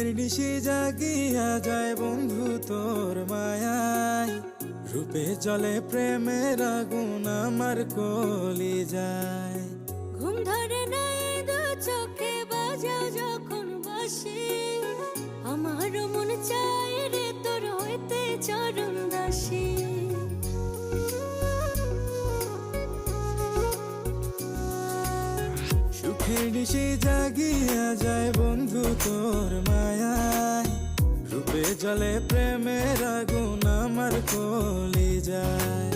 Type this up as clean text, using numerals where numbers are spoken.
সুখের নিশি জাগিয়া যায় বন্ধু তোর মায়ায়, রূপে জলে প্রেমের আগুন আমার কলি যায়। ঘুম ধরে নাই দু চোখে বাজাও যখন বাসি, আমার মন চায় রে তোর হইতে চরণ দাসী। সুখের নিশি জাগিয়া যায় বন্ধু তোর মায়ায়, রূপে জলে প্রেমের আগুন আমার কলি যায়।